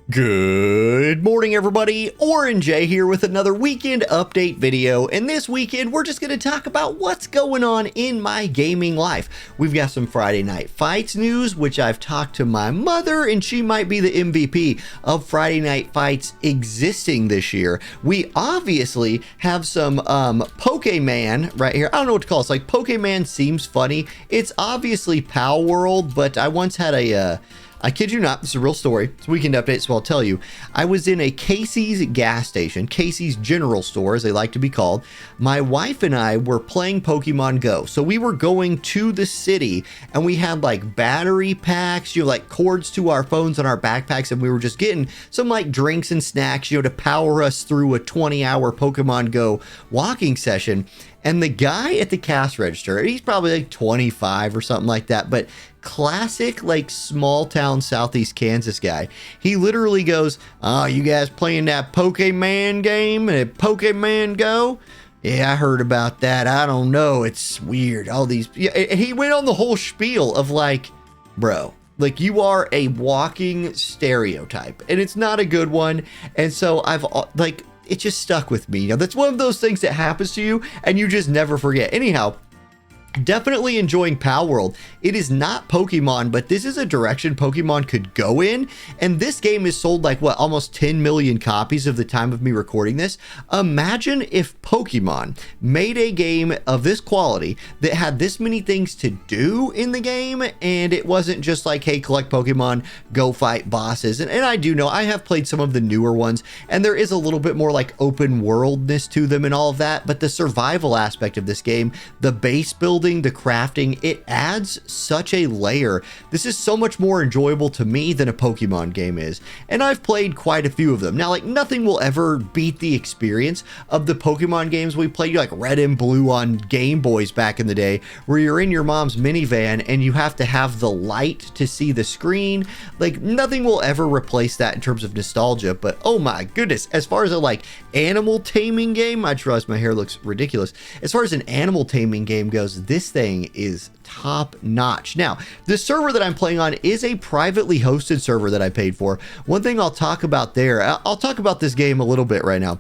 Good morning, everybody. Orange A here with another weekend update video. And this weekend, we're just going to talk about what's going on in my gaming life. We've got some Friday Night Fights news, which I've talked to my mother, and she might be the MVP of Friday Night Fights existing this year. We obviously have some Pokemon right here. I don't know what to call it. It's like Pokemon seems funny. It's obviously Palworld, but I once had I kid you not, this is a real story. It's a weekend update, so I'll tell you. I was in a Casey's gas station, Casey's General Store, as they like to be called. My wife and I were playing Pokemon Go. So we were going to the city, and we had like battery packs, like cords to our phones and our backpacks, and we were just getting some like drinks and snacks, to power us through a 20-hour Pokemon Go walking session. And the guy at the cash register, he's probably like 25 or something like that, but classic like small town Southeast Kansas guy. He literally goes, "Oh, you guys playing that Pokemon game at Pokemon Go? Yeah, I heard about that. I don't know. It's weird. All these." Yeah, he went on the whole spiel of like, bro, like you are a walking stereotype, and it's not a good one. And so I've like, it just stuck with me. That's one of those things that happens to you and you just never forget. Anyhow, definitely enjoying Palworld. It is not Pokemon, but this is a direction Pokemon could go in. And this game is sold like, what, almost 10 million copies of the time of me recording this. Imagine if Pokemon made a game of this quality that had this many things to do in the game, and it wasn't just like, hey, collect Pokemon, go fight bosses. And I do know, I have played some of the newer ones, and there is a little bit more like open worldness to them and all of that, but the survival aspect of this game, the base building, the crafting, it adds such a layer. This is so much more enjoyable to me than a Pokemon game is, and I've played quite a few of them. Now, like, nothing will ever beat the experience of the Pokemon games we played, like Red and Blue on Game Boys back in the day, where you're in your mom's minivan and you have to have the light to see the screen. Like, nothing will ever replace that in terms of nostalgia. But oh my goodness, as far as a like animal taming game, I trust my hair looks ridiculous. As far as an animal taming game goes, this thing is top notch. Now, the server that I'm playing on is a privately hosted server that I paid for. One thing I'll talk about there, I'll talk about this game a little bit right now.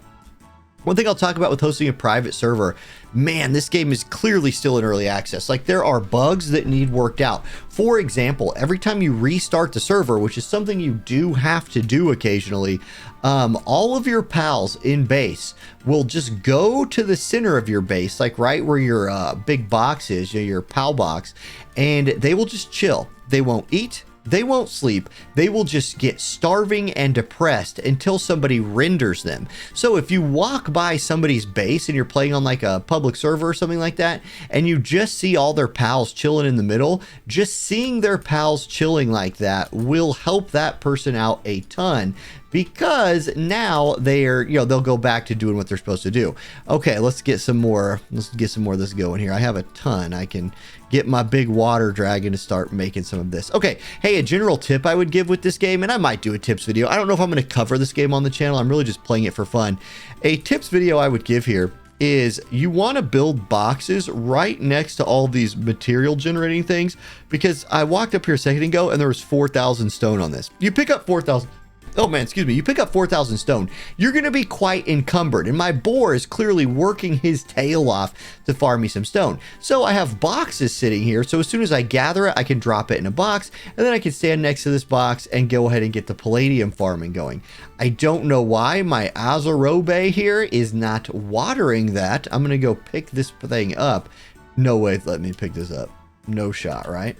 One thing I'll talk about with hosting a private server, man, this game is clearly still in early access. Like, there are bugs that need worked out. For example, every time you restart the server, which is something you do have to do occasionally, all of your pals in base will just go to the center of your base, like right where your big box is, your pal box, and they will just chill. They won't eat. They won't sleep. They will just get starving and depressed until somebody renders them. So if you walk by somebody's base and you're playing on like a public server or something like that, and you just see all their pals chilling in the middle, just seeing their pals chilling like that will help that person out a ton, because now they're, they'll go back to doing what they're supposed to do. Okay, let's get some more of this going here. I have a ton. I can get my big water dragon to start making some of this. Okay, hey, a general tip I would give with this game, and I might do a tips video. I don't know if I'm going to cover this game on the channel. I'm really just playing it for fun. A tips video I would give here is you want to build boxes right next to all these material generating things, because I walked up here a second ago and there was 4,000 stone on this. You pick up 4,000. Oh man, excuse me. You pick up 4,000 stone, you're going to be quite encumbered. And my boar is clearly working his tail off to farm me some stone. So I have boxes sitting here. So as soon as I gather it, I can drop it in a box, and then I can stand next to this box and go ahead and get the palladium farming going. I don't know why my Azarobe here is not watering that. I'm going to go pick this thing up. No way, let me pick this up. No shot, right?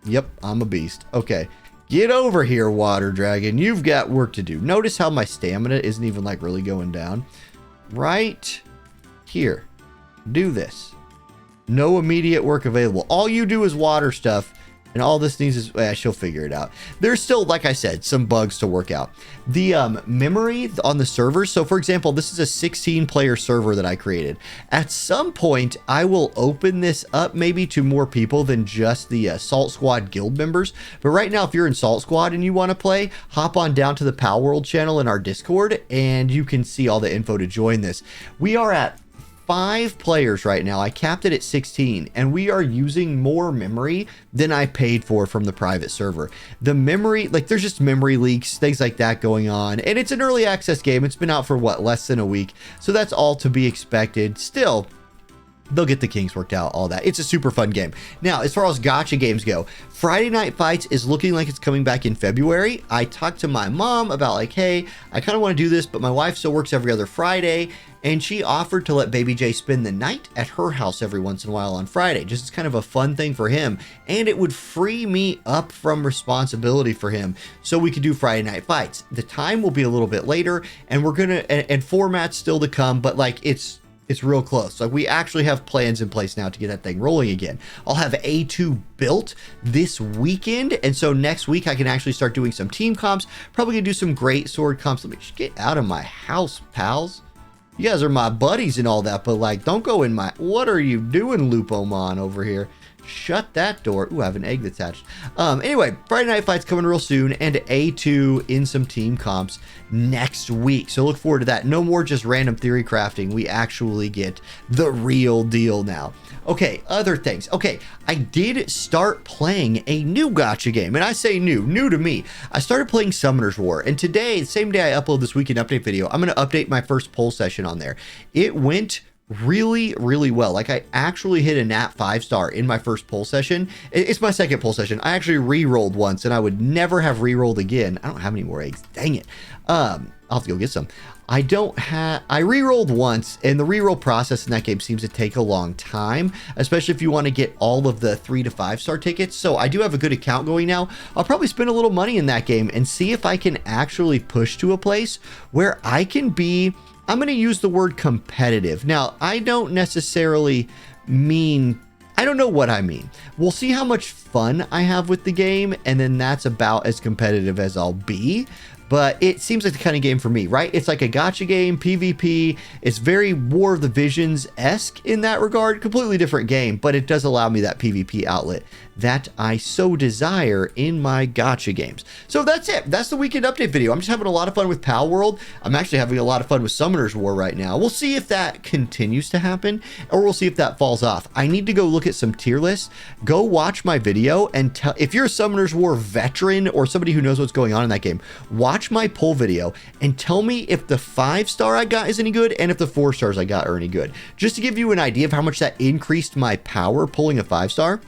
Yep, I'm a beast. Okay. Get over here, water dragon. You've got work to do. Notice how my stamina isn't even like really going down. Right here. Do this. No immediate work available. All you do is water stuff. And all this needs is, she'll figure it out. There's still, like I said, some bugs to work out. The memory on the servers. So for example, this is a 16-player server that I created. At some point, I will open this up maybe to more people than just the Salt Squad guild members. But right now, if you're in Salt Squad and you want to play, hop on down to the Palworld channel in our Discord, and you can see all the info to join this. We are at 5 players right now. I capped it at 16, and we are using more memory than I paid for from the private server. The memory, like there's just memory leaks, things like that going on, and it's an early access game. It's been out for what, less than a week, so that's all to be expected. Still, they'll get the kinks worked out, all that. It's a super fun game. Now, as far as gacha games go, Friday Night Fights is looking like it's coming back in February. I talked to my mom about like, hey, I kind of want to do this, but my wife still works every other Friday, and she offered to let Baby J spend the night at her house every once in a while on Friday. Just as kind of a fun thing for him, and it would free me up from responsibility for him, so we could do Friday Night Fights. The time will be a little bit later, and we're gonna, and formats still to come, but like it's real close. Like we actually have plans in place now to get that thing rolling again. I'll have A2 built this weekend, and so next week I can actually start doing some team comps. Probably gonna do some great sword comps. Let me just get out of my house, pals. You guys are my buddies and all that, but like, don't go in my, what are you doing, Lupomon over here? Shut that door. Ooh, I have an egg that's hatched. Anyway, Friday Night Fights coming real soon, and A2 in some team comps next week. So look forward to that. No more just random theory crafting. We actually get the real deal now. Okay, other things. Okay, I did start playing a new gacha game, and I say new to me. I started playing Summoner's War, and today, the same day I upload this weekend update video, I'm going to update my first poll session on there. It went really well. Like I actually hit a nat 5-star in my first poll session. It's my second poll session. I actually re-rolled once, and I would never have re-rolled again. I don't have any more eggs, dang it. I'll have to go get some. I re-rolled once, and the re-roll process in that game seems to take a long time, especially if you want to get all of the 3 to 5-star tickets. So I do have a good account going now. I'll probably spend a little money in that game and see if I can actually push to a place where I can be, I'm going to use the word competitive. Now, I don't necessarily mean, I don't know what I mean. We'll see how much fun I have with the game, and then that's about as competitive as I'll be. But it seems like the kind of game for me, right? It's like a gacha game, PvP. It's very War of the Visions-esque in that regard. Completely different game, but it does allow me that PvP outlet that I so desire in my gacha games. So that's it. That's the weekend update video. I'm just having a lot of fun with Palworld. I'm actually having a lot of fun with Summoner's War right now. We'll see if that continues to happen, or we'll see if that falls off. I need to go look at some tier lists. Go watch my video and tell, if you're a Summoner's War veteran or somebody who knows what's going on in that game, watch my poll video and tell me if the 5-star I got is any good and if the 4 stars I got are any good. Just to give you an idea of how much that increased my power pulling a 5-star.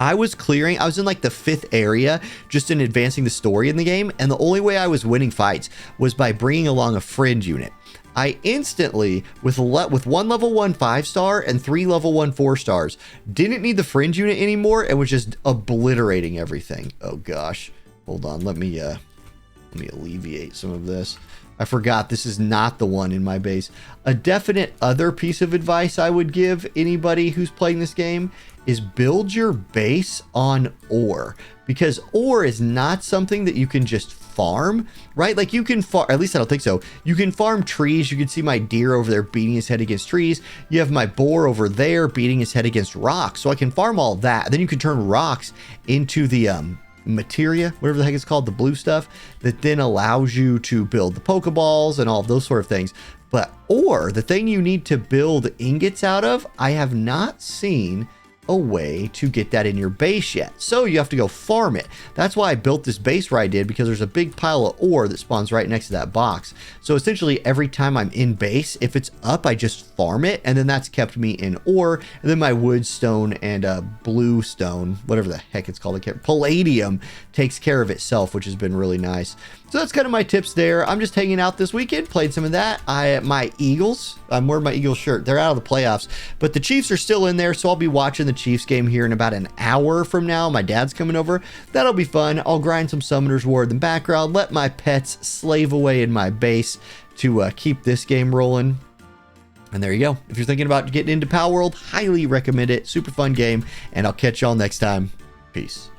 I was in like the 5th area just in advancing the story in the game, and the only way I was winning fights was by bringing along a fringe unit. I instantly, with 1 level 1 5-star and 3 level 1 4-stars, didn't need the fringe unit anymore and was just obliterating everything. Oh gosh, hold on, let me alleviate some of this. I forgot this is not the one in my base. A definite other piece of advice I would give anybody who's playing this game is build your base on ore, because ore is not something that you can just farm, right? Like you can farm, at least I don't think so. You can farm trees. You can see my deer over there beating his head against trees. You have my boar over there beating his head against rocks. So I can farm all that. Then you can turn rocks into the materia, whatever the heck it's called, the blue stuff that then allows you to build the Pokeballs and all of those sort of things. But ore, the thing you need to build ingots out of, I have not seen a way to get that in your base yet. So you have to go farm it. That's why I built this base where I did, because there's a big pile of ore that spawns right next to that box. So essentially every time I'm in base, if it's up, I just farm it, and then that's kept me in ore. And then my wood stone and blue stone, whatever the heck it's called, palladium, takes care of itself, which has been really nice. So that's kind of my tips there. I'm just hanging out this weekend, played some of that. My Eagles, I'm wearing my Eagles shirt. They're out of the playoffs, but the Chiefs are still in there, so I'll be watching the Chiefs game here in about an hour from now. My dad's coming over. That'll be fun. I'll grind some Summoner's War in the background, let my pets slave away in my base to keep this game rolling. And there you go. If you're thinking about getting into Palworld, highly recommend it. Super fun game, and I'll catch y'all next time. Peace.